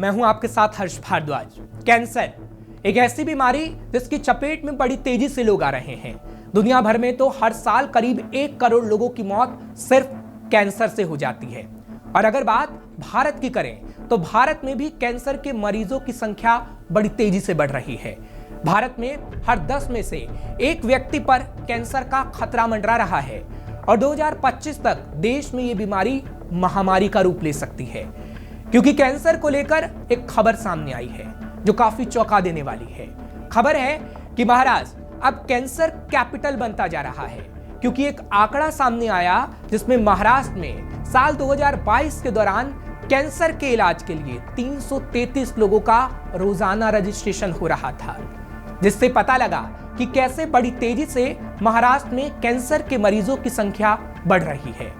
मैं हूं आपके साथ हर्ष भारद्वाज। कैंसर एक ऐसी बीमारी जिसकी चपेट में बड़ी तेजी से लोग आ रहे हैं। दुनिया भर में तो हर साल करीब 1 करोड़ लोगों की मौत सिर्फ कैंसर से हो जाती है। और अगर बात भारत की करें तो भारत में भी कैंसर के मरीजों की संख्या बड़ी तेजी से बढ़ रही है। भारत में हर 10 में से एक व्यक्ति पर कैंसर का खतरा मंडरा रहा है और 2025 तक देश में ये बीमारी महामारी का रूप ले सकती है। क्योंकि कैंसर को लेकर एक खबर सामने आई है जो काफी चौंका देने वाली है। खबर है कि महाराष्ट्र अब कैंसर कैपिटल बनता जा रहा है, क्योंकि एक आंकड़ा सामने आया जिसमें महाराष्ट्र में साल 2022 के दौरान कैंसर के इलाज के लिए 333 लोगों का रोजाना रजिस्ट्रेशन हो रहा था, जिससे पता लगा कि कैसे बड़ी तेजी से महाराष्ट्र में कैंसर के मरीजों की संख्या बढ़ रही है।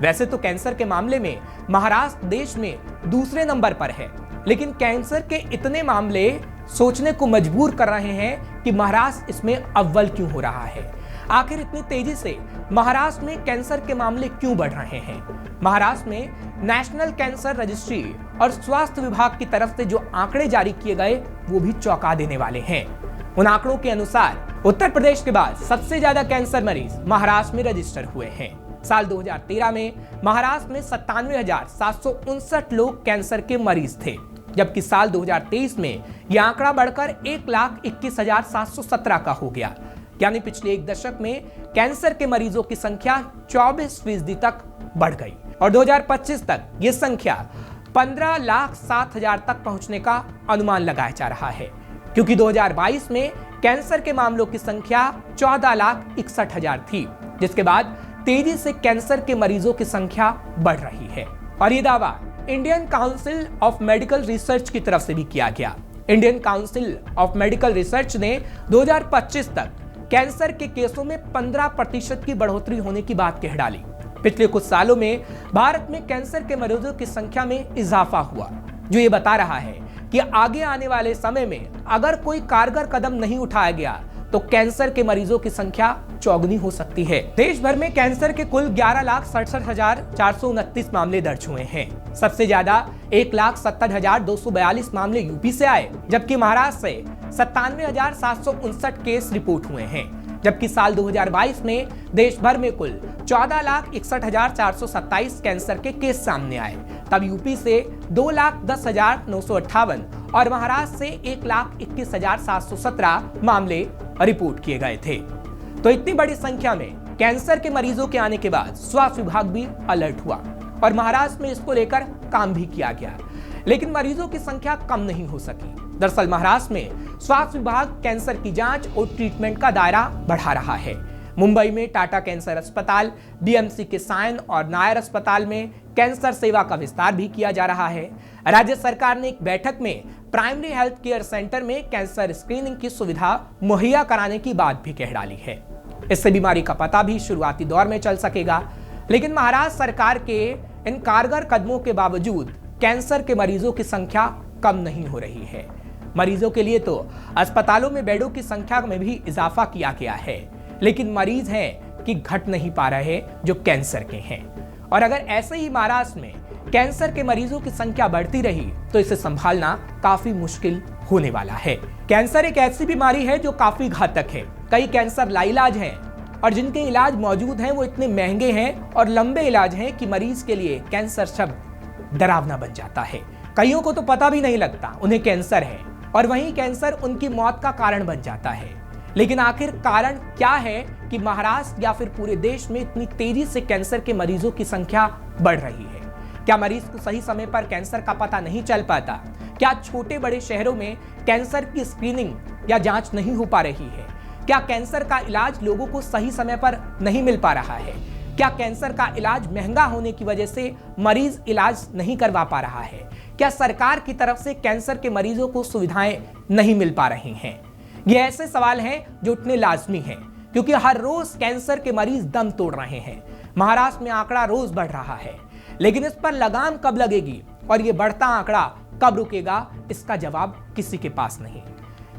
वैसे तो कैंसर के मामले में महाराष्ट्र देश में दूसरे नंबर पर है, लेकिन कैंसर के इतने मामले सोचने को मजबूर कर रहे हैं कि महाराष्ट्र इसमें अव्वल क्यों हो रहा है। आखिर इतनी तेजी से महाराष्ट्र में कैंसर के मामले क्यों बढ़ रहे हैं। महाराष्ट्र में नेशनल कैंसर रजिस्ट्री और स्वास्थ्य विभाग की तरफ से जो आंकड़े जारी किए गए वो भी चौंका देने वाले हैं। उन आंकड़ों के अनुसार उत्तर प्रदेश के बाद सबसे ज्यादा कैंसर मरीज महाराष्ट्र में रजिस्टर हुए हैं। साल 2013 में महाराष्ट्र में 97,759 लोग कैंसर के मरीज थे, जबकि साल 2023 में यह आंकड़ा बढ़कर 1,21,717 का हो गया। यानी पिछले एक दशक में कैंसर के मरीजों की संख्या 24% तक बढ़ गई और 2025 तक यह संख्या 15,07,000 तक पहुंचने का अनुमान लगाया जा रहा है, क्योंकि 2022 में कैंसर के मामलों की संख्या 14,61,000 थी, जिसके बाद तेजी से कैंसर के मरीजों की संख्या बढ़ रही है। और ये दावा Indian council of medical research की तरफ से भी किया गया। Indian council of medical research ने 2025 तक कैंसर के केसों में 15% की बढ़ोतरी होने की बात कह डाली। पिछले कुछ सालों में भारत में कैंसर के मरीजों की संख्या में इजाफा हुआ, जो ये बता रहा है कि आगे आने वाले समय में अगर कोई कारगर कदम नहीं उठाया गया तो कैंसर के मरीजों की संख्या चौगुनी हो सकती है। देश भर में कैंसर के कुल 11,67,429 मामले दर्ज हुए हैं। सबसे ज्यादा 1,70,242 मामले यूपी से आए, जबकि महाराष्ट्र से 97,759 केस रिपोर्ट हुए हैं। जबकि साल 2022 में देश भर में कुल 14,61,427 कैंसर के केस सामने आए। तब यूपी से 2,10,958 और महाराष्ट्र से 1,21,717 मामले रिपोर्ट किए गए थे। तो इतनी बड़ी संख्या में कैंसर के मरीजों के आने के बाद स्वास्थ्य विभाग भी अलर्ट हुआ और महाराष्ट्र में इसको लेकर काम भी किया गया, लेकिन मरीजों की संख्या कम नहीं हो सकी। दरअसल महाराष्ट्र में स्वास्थ्य विभाग कैंसर की जांच और ट्रीटमेंट का दायरा बढ़ा रहा है। मुंबई में टाटा कैंसर अस्पताल, बीएमसी के सायन और नायर अस्पताल में कैंसर सेवा का विस्तार भी किया जा रहा है। राज्य सरकार ने एक बैठक में प्राइमरी हेल्थ केयर सेंटर में कैंसर स्क्रीनिंग की सुविधा मुहैया कराने की बात भी कह डाली है। इससे बीमारी का पता भी शुरुआती दौर में चल सकेगा। लेकिन महाराष्ट्र सरकार के इन कारगर कदमों के बावजूद कैंसर के मरीजों की संख्या कम नहीं हो रही है। मरीजों के लिए तो अस्पतालों में बेडों की संख्या में भी इजाफा किया गया है, लेकिन मरीज हैं कि घट नहीं पा रहे जो कैंसर के हैं। और अगर ऐसे ही महाराष्ट्र में कैंसर के मरीजों की संख्या बढ़ती रही तो इसे संभालना काफी मुश्किल होने वाला है। कैंसर एक ऐसी बीमारी है जो काफी घातक है। कई कैंसर लाइलाज हैं और जिनके इलाज मौजूद हैं वो इतने महंगे हैं और लंबे इलाज हैं कि मरीज के लिए कैंसर शब्द डरावना बन जाता है। कईयों को तो पता भी नहीं लगता उन्हें कैंसर है और वहीं कैंसर उनकी मौत का कारण बन जाता है। लेकिन आखिर कारण क्या है कि महाराष्ट्र या फिर पूरे देश में इतनी तेजी से कैंसर के मरीजों की संख्या बढ़ रही है? क्या मरीज को सही समय पर कैंसर का पता नहीं चल पाता? क्या छोटे बड़े शहरों में कैंसर की स्क्रीनिंग या जांच नहीं हो पा रही है? क्या कैंसर का इलाज लोगों को सही समय पर नहीं मिल पा रहा है? क्या कैंसर का इलाज महंगा होने की वजह से मरीज इलाज नहीं करवा पा रहा है? क्या सरकार की तरफ से कैंसर के मरीजों को सुविधाएं नहीं मिल पा रही हैं? ये ऐसे सवाल हैं जो उठने लाजमी हैं, क्योंकि हर रोज कैंसर के मरीज दम तोड़ रहे हैं। महाराष्ट्र में आंकड़ा रोज बढ़ रहा है, लेकिन इस पर लगाम कब लगेगी और ये बढ़ता आंकड़ा कब रुकेगा, इसका जवाब किसी के पास नहीं।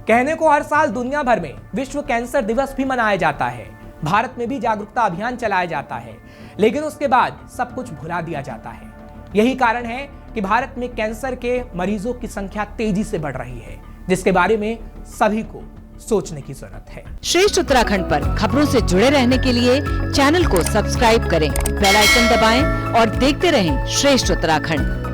कहने को हर साल दुनिया भर में विश्व कैंसर दिवस भी मनाया जाता है, भारत में भी जागरूकता अभियान चलाया जाता है, लेकिन उसके बाद सब कुछ भुला दिया जाता है। यही कारण है कि भारत में कैंसर के मरीजों की संख्या तेजी से बढ़ रही है, जिसके बारे में सभी को सोचने की जरूरत है। श्रेष्ठ उत्तराखंड पर खबरों से जुड़े रहने के लिए चैनल को सब्सक्राइब करें, बेल आइकन दबाएं और देखते रहें श्रेष्ठ उत्तराखंड।